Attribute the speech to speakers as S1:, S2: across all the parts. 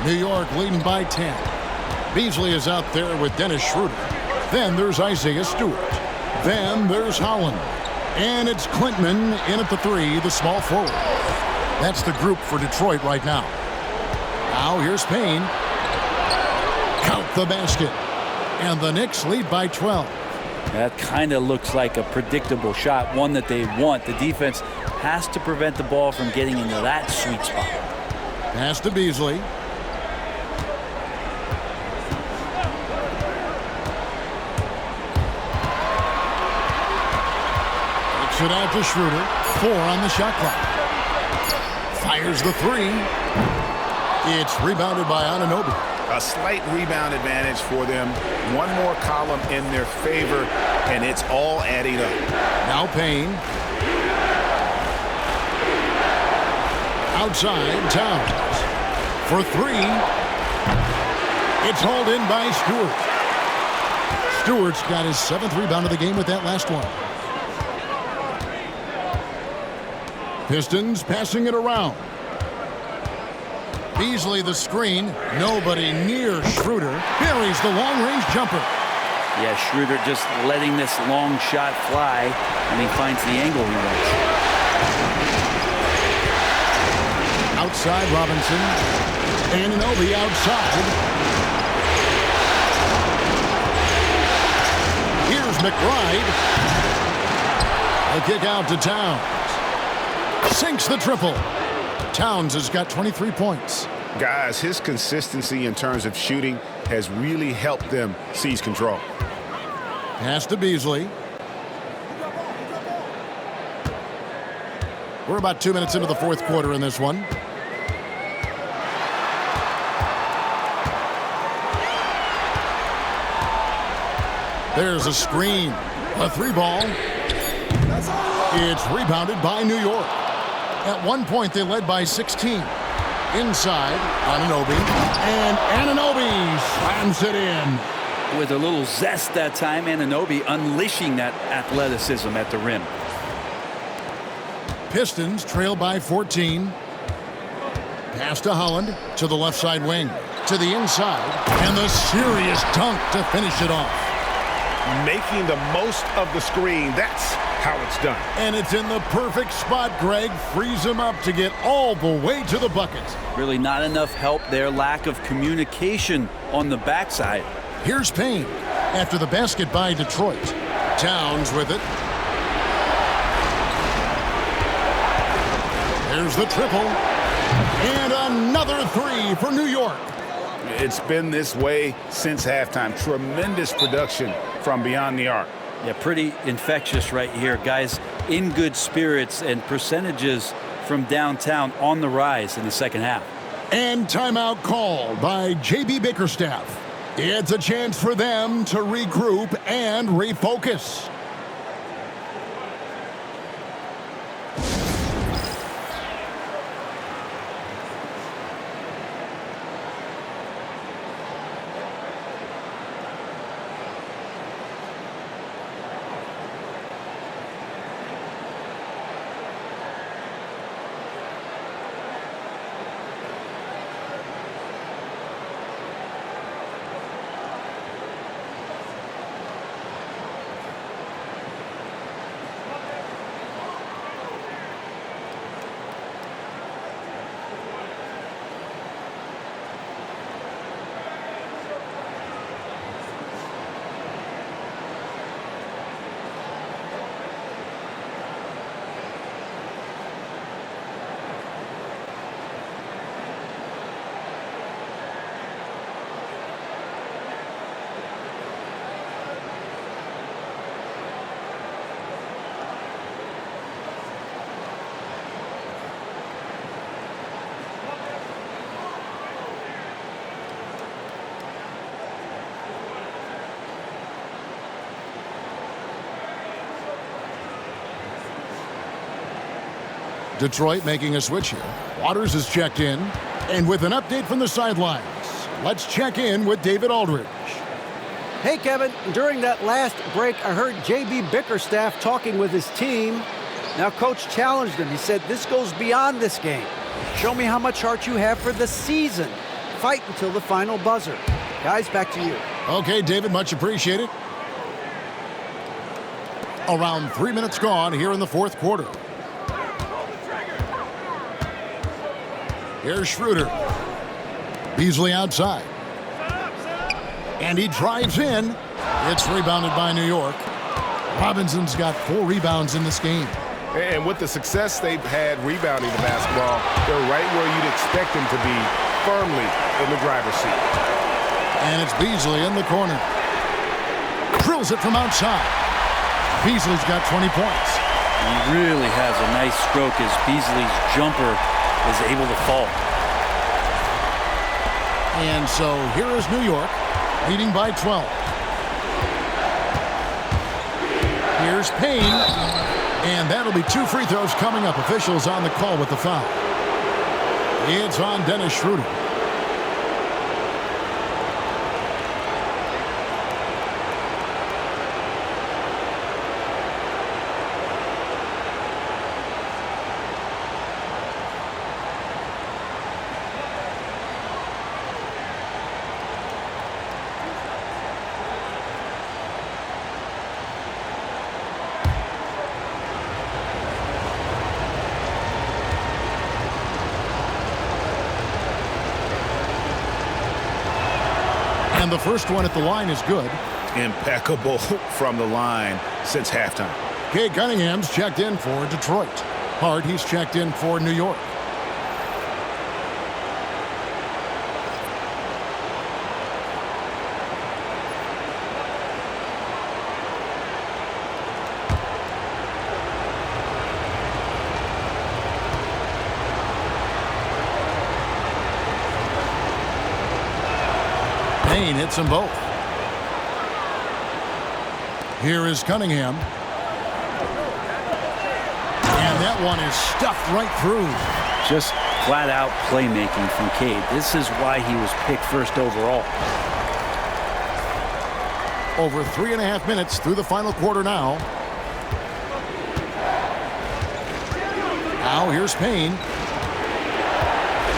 S1: New York leading by 10. Beasley is out there with Dennis Schroeder. Then there's Isaiah Stewart. Then there's Holland. And it's Klintman in at the 3, the small forward. That's the group for Detroit right now. Now here's Payne. Count the basket. And the Knicks lead by 12.
S2: That kind of looks like a predictable shot, one that they want. The defense has to prevent the ball from getting into that sweet spot.
S1: Pass to Beasley. Kicks it out to Schroeder. 4 on the shot clock. Fires the 3. It's rebounded by Anunoby.
S3: A slight rebound advantage for them. One more column in their favor, and it's all adding up.
S1: Now Payne. Outside, Towns. For 3. It's hauled in by Stewart. Stewart's got his 7th rebound of the game with that last one. Pistons passing it around. Beasley the screen. Nobody near Schroeder. Buries the long-range jumper.
S2: Yeah, Schroeder just letting this long shot fly, and he finds the angle he wants.
S1: Outside Robinson. Anunoby outside. Here's McBride. A kick out to Towns. Sinks the triple. Towns has got 23 points.
S3: Guys, his consistency in terms of shooting has really helped them seize control.
S1: Pass to Beasley. We're about 2 minutes into the 4th quarter in this one. There's a screen. A 3-ball. It's rebounded by New York. At one point, they led by 16. Inside, Anunoby. And Anunoby slams it in.
S2: With a little zest that time, Anunoby unleashing that athleticism at the rim.
S1: Pistons trail by 14. Pass to Holland. To the left side wing. To the inside. And the serious dunk to finish it off.
S3: Making the most of the screen. That's how it's done.
S1: And it's in the perfect spot. Greg frees him up to get all the way to the bucket.
S2: Really not enough help there. Lack of communication on the backside.
S1: Here's Payne after the basket by Detroit. Towns with it. There's the triple. And another 3 for New York.
S3: It's been this way since halftime. Tremendous production from beyond the arc.
S2: Yeah, pretty infectious right here. Guys in good spirits, and percentages from downtown on the rise in the second half.
S1: And timeout called by J.B. Bickerstaff. It's a chance for them to regroup and refocus. Detroit making a switch here. Waters is checked in. And with an update from the sidelines, let's check in with David Aldridge.
S4: Hey, Kevin. During that last break, I heard J.B. Bickerstaff talking with his team. Now, Coach challenged him. He said, this goes beyond this game. Show me how much heart you have for the season. fight until the final buzzer. Guys, back to you.
S1: Okay, David, much appreciated. Around 3 minutes gone here in the fourth quarter. Here's Schroeder. Beasley outside. And he drives in. It's rebounded by New York. Robinson's got 4 rebounds in this game.
S3: And with the success they've had rebounding the basketball, they're right where you'd expect them to be, firmly in the driver's seat.
S1: And it's Beasley in the corner. Drills it from outside. Beasley's got 20 points.
S2: He really has a nice stroke as Beasley's jumper is able to fall.
S1: And so here is New York, leading by 12. Here's Payne. And that'll be 2 free throws coming up. Officials on the call with the foul. It's on Dennis Schroeder. And the first one at the line is good.
S3: Impeccable from the line since halftime.
S1: Cade Cunningham's checked in for Detroit. Hart, he's checked in for New York. Payne hits them both. Here is Cunningham. And that one is stuffed right through.
S2: Just flat-out playmaking from Cade. This is why he was picked first overall.
S1: Over 3.5 minutes through the final quarter now. Now here's Payne.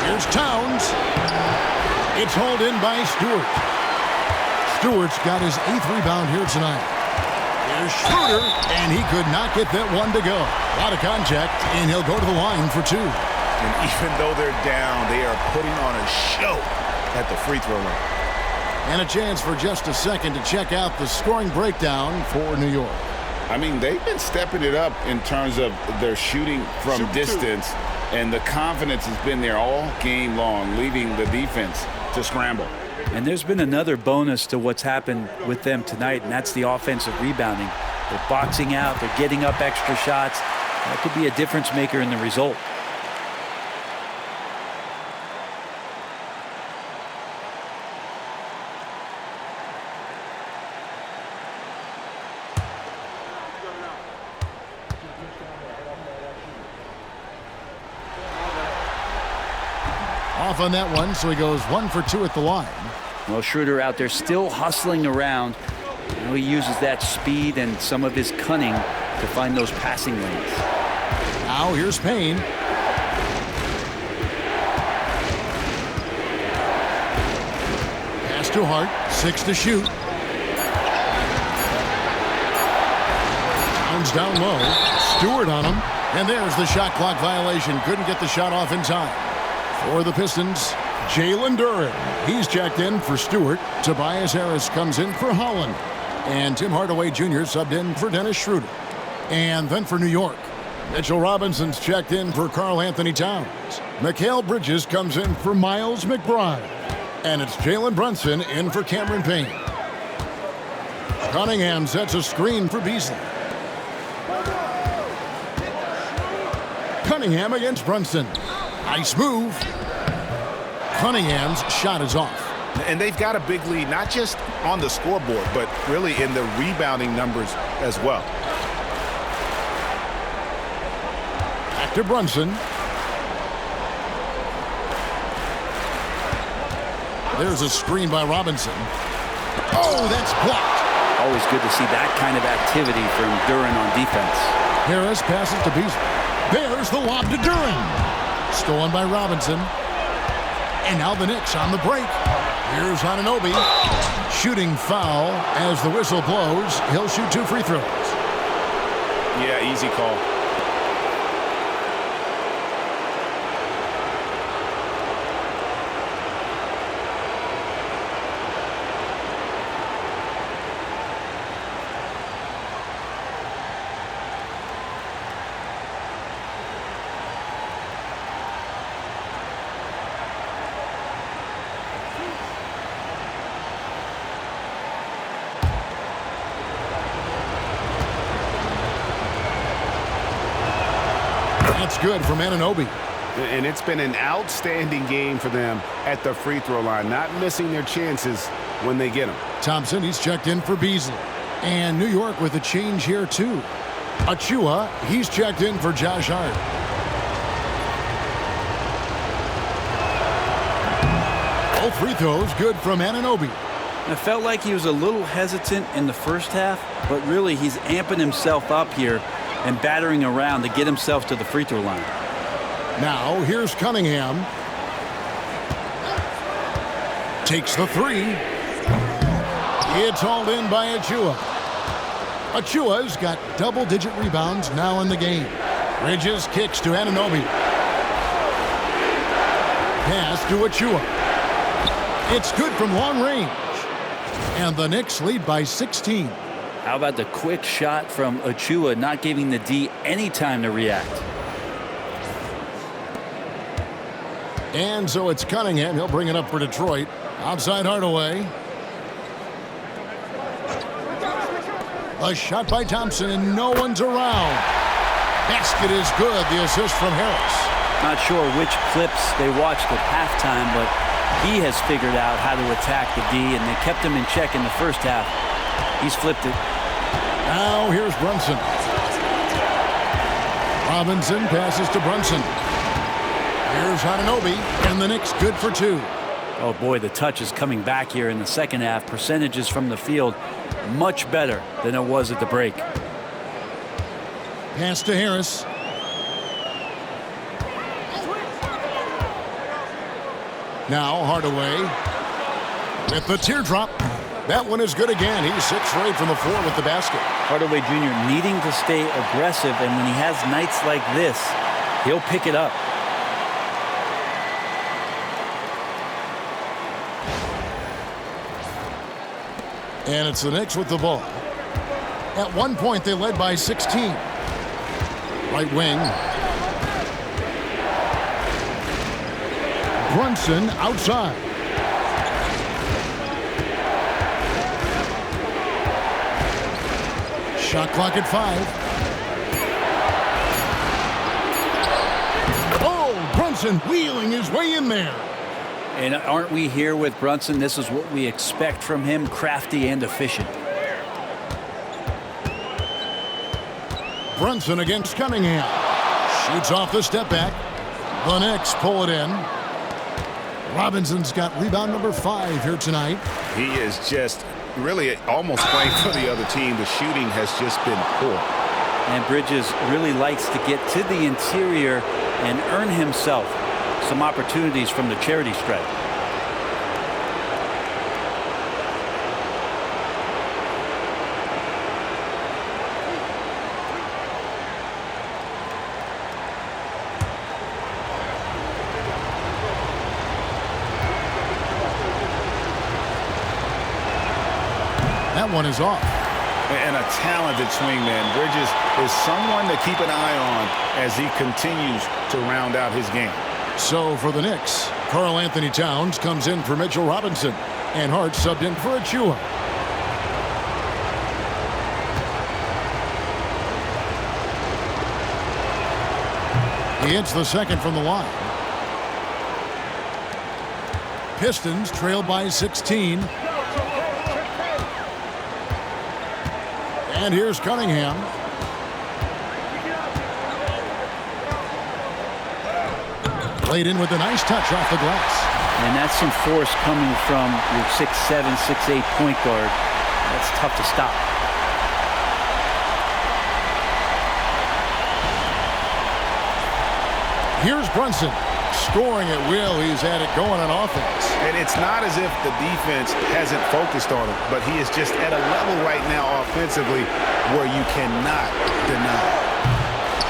S1: Here's Towns. It's hauled in by Stewart. Stewart's got his 8th rebound here tonight. Here's Schroeder, and he could not get that one to go. A lot of contact, and he'll go to the line for 2.
S3: And even though they're down, they are putting on a show at the free throw line.
S1: And a chance for just a second to check out the scoring breakdown for New York.
S5: I mean, they've been stepping it up in terms of their shooting from distance, and the confidence has been there all game long, leaving the defense to scramble.
S2: And there's been another bonus to what's happened with them tonight, and that's the offensive rebounding. They're boxing out, they're getting up extra shots. That could be a difference maker in the result.
S1: Off on that one, so he goes 1 for 2 at the line.
S2: Well, Schroeder out there still hustling around. You know, he uses that speed and some of his cunning to find those passing lanes.
S1: Now here's Payne. Pass to Hart, 6 to shoot. Towns down low. Stewart on him. And there's the shot clock violation. Couldn't get the shot off in time. For the Pistons, Jalen Duren. He's checked in for Stewart. Tobias Harris comes in for Holland. And Tim Hardaway Jr. subbed in for Dennis Schroeder. And then for New York, Mitchell Robinson's checked in for Karl Anthony Towns. Mikal Bridges comes in for Miles McBride. And it's Jalen Brunson in for Cameron Payne. Cunningham sets a screen for Beasley. Cunningham against Brunson. Nice move. Cunningham's shot is off.
S3: And they've got a big lead, not just on the scoreboard, but really in the rebounding numbers as well.
S1: Back to Brunson. There's a screen by Robinson. Oh, that's blocked.
S2: Always good to see that kind of activity from Duren on defense.
S1: Harris passes to Beasley. There's the lob to Duren. Stolen by Robinson. And now the Knicks on the break. Here's Anunoby. Shooting foul as the whistle blows. He'll shoot 2 free throws.
S5: Yeah, easy call.
S1: That's good from Anunoby.
S3: And it's been an outstanding game for them at the free throw line, not missing their chances when they get them.
S1: Thompson, he's checked in for Beasley. And New York with a change here, too. Achua, he's checked in for Josh Hart. Both free throws good from Anunoby.
S2: I felt like he was a little hesitant in the first half, but really he's amping himself up here and battering around to get himself to the free throw line.
S1: Now, here's Cunningham. Takes the 3. It's hauled in by Achua. Achua's got double-digit rebounds now in the game. Bridges kicks to Anunoby. Pass to Achua. It's good from long range. And the Knicks lead by 16.
S2: How about the quick shot from Achua, not giving the D any time to react?
S1: And so it's Cunningham. He'll bring it up for Detroit. Outside Hardaway. A shot by Thompson, and no one's around. Basket is good. The assist from Harris.
S2: Not sure which clips they watched at halftime, but he has figured out how to attack the D, and they kept him in check in the first half. He's flipped it.
S1: Now here's Brunson. Robinson passes to Brunson. Here's Anunoby, and the Knicks good for 2.
S2: Oh boy, the touch is coming back here in the second half. Percentages from the field much better than it was at the break.
S1: Pass to Harris. Now Hardaway with the teardrop. That one is good again. He's 6 straight from the floor with the basket.
S2: Hardaway Jr. needing to stay aggressive, and when he has nights like this, he'll pick it up.
S1: And it's the Knicks with the ball. At one point, they led by 16. Right wing. Brunson outside. Shot clock at 5. Oh, Brunson wheeling his way in there.
S2: And aren't we here with Brunson? This is what we expect from him, crafty and efficient.
S1: Brunson against Cunningham. Shoots off the step back. The Knicks pull it in. Robinson's got rebound number 5 here tonight.
S3: He is just really almost playing for the other team. The shooting has just been poor.
S2: And Bridges really likes to get to the interior and earn himself some opportunities from the charity stripe.
S1: That one is off.
S5: And a talented swingman. Bridges is someone to keep an eye on as he continues to round out his game.
S1: So for the Knicks, Karl Anthony Towns comes in for Mitchell Robinson, and Hart subbed in for Achua. He hits the second from the line. Pistons trail by 16. And here's Cunningham. Played in with a nice touch off the glass.
S2: And that's some force coming from your 6'7", 6'8" point guard. That's tough to stop.
S1: Here's Brunson. Scoring at will. He's had it going on offense.
S3: And it's not as if the defense hasn't focused on him, but he is just at a level right now offensively where you cannot deny.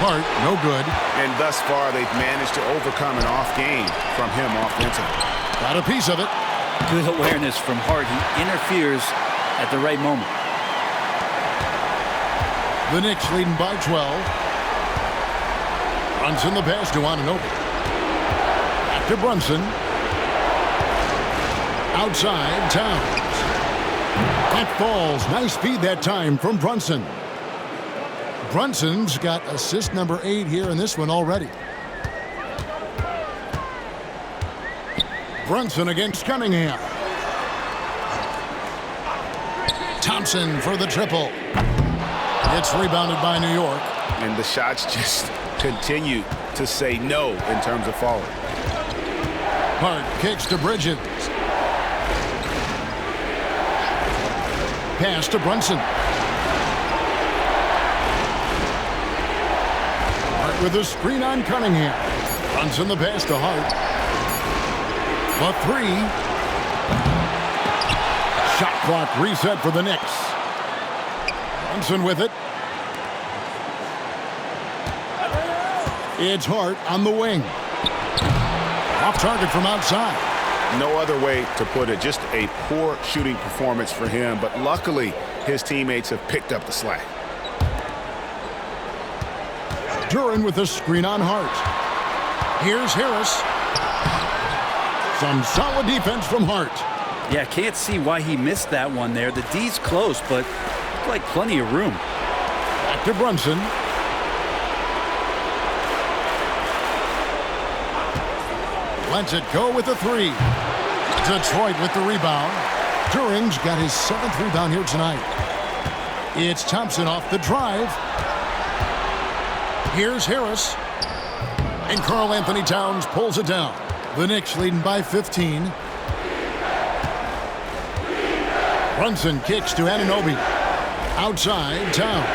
S1: Hart, no good.
S3: And thus far, they've managed to overcome an off game from him offensively.
S1: Got a piece of it.
S2: Good awareness from Hart. He interferes at the right moment.
S1: The Knicks leading by 12. Brunson the pass to Anunoby. Back to Brunson. Outside, Towns. That falls. Nice feed that time from Brunson. Brunson's got assist number 8 here in this one already. Brunson against Cunningham. Thompson for the triple. It's rebounded by New York.
S3: And the shots just continue to say no in terms of falling.
S1: Hart kicks to Bridges. Pass to Brunson. Hart with a screen on Cunningham. Brunson the pass to Hart. The 3. Shot clock reset for the Knicks. Brunson with it. It's Hart on the wing. Off target from outside.
S3: No other way to put it. Just a poor shooting performance for him, but luckily his teammates have picked up the slack.
S1: Duran with a screen on Hart. Here's Harris. Some solid defense from Hart.
S2: Yeah, can't see why he missed that one there. The D's close, but like plenty of room.
S1: Back to Brunson. Lets it go with the 3. Detroit with the rebound. Duran's got his 7th rebound here tonight. It's Thompson off the drive. Here's Harris. And Karl Anthony Towns pulls it down. The Knicks leading by 15. Brunson kicks to Anunoby. Outside, Towns.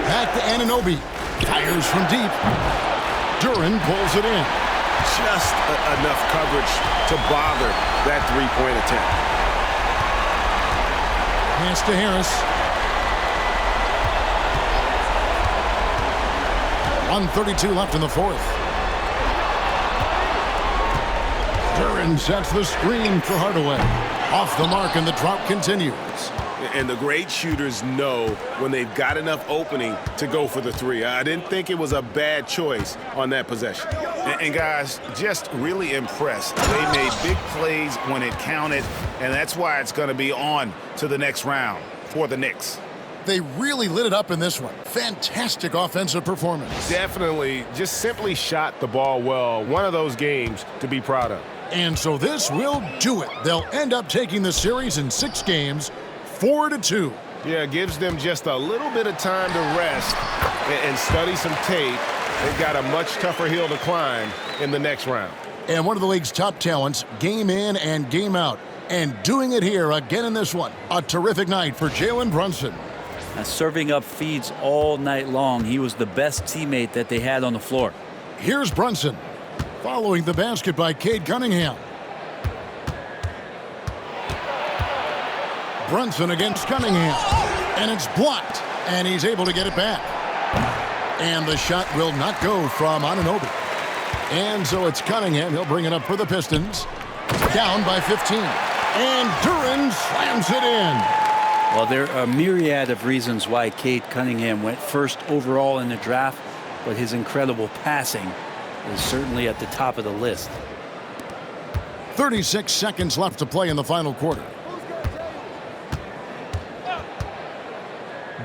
S1: Back to Anunoby. Fires from deep. Duran pulls it in.
S3: Just enough coverage to bother that three-point attempt.
S1: Pass to Harris. 1:32 left in the 4th. Duran sets the screen for Hardaway. Off the mark, and the drought continues.
S3: And the great shooters know when they've got enough opening to go for the 3. I didn't think it was a bad choice on that possession. And guys, just really impressed. They made big plays when it counted, and that's why it's going to be on to the next round for the Knicks.
S1: They really lit it up in this one. Fantastic offensive performance.
S3: Definitely just simply shot the ball well. One of those games to be proud of.
S1: And so this will do it. They'll end up taking the series in 6 games, 4-2.
S3: Yeah, it gives them just a little bit of time to rest and study some tape. They've got a much tougher hill to climb in the next round.
S1: And one of the league's top talents, game in and game out. And doing it here again in this one. A terrific night for Jalen Brunson.
S2: Now, serving up feeds all night long. He was the best teammate that they had on the floor.
S1: Here's Brunson. Following the basket by Cade Cunningham. Brunson against Cunningham. And it's blocked. And he's able to get it back. And the shot will not go from Anunoby. And so it's Cunningham. He'll bring it up for the Pistons. Down by 15. And Duran slams it in.
S2: Well, there are a myriad of reasons why Cade Cunningham went first overall in the draft, but his incredible passing is certainly at the top of the list.
S1: 36 seconds left to play in the final quarter.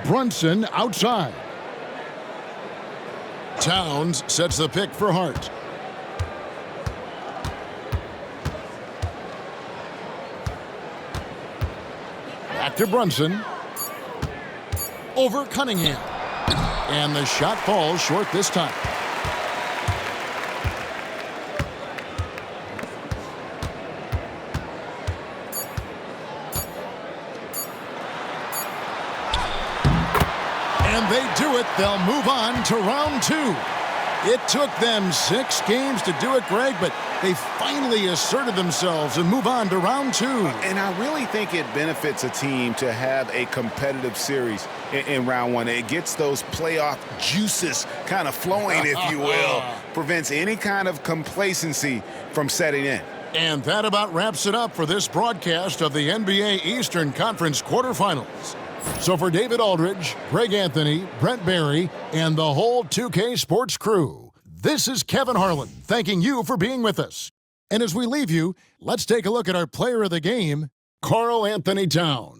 S1: Brunson outside. Towns sets the pick for Hart. Back to Brunson. Over Cunningham. And the shot falls short this time. And they do it. They'll move on to round 2. It took them 6 games to do it, Greg, but they finally asserted themselves and move on to round 2.
S3: And I really think it benefits a team to have a competitive series in round 1. It gets those playoff juices kind of flowing, if you will. Prevents any kind of complacency from setting in.
S1: And that about wraps it up for this broadcast of the NBA Eastern Conference quarterfinals. So for David Aldridge, Greg Anthony, Brent Barry, and the whole 2K Sports crew, this is Kevin Harlan thanking you for being with us. And as we leave you, let's take a look at our player of the game, Karl Anthony Towns.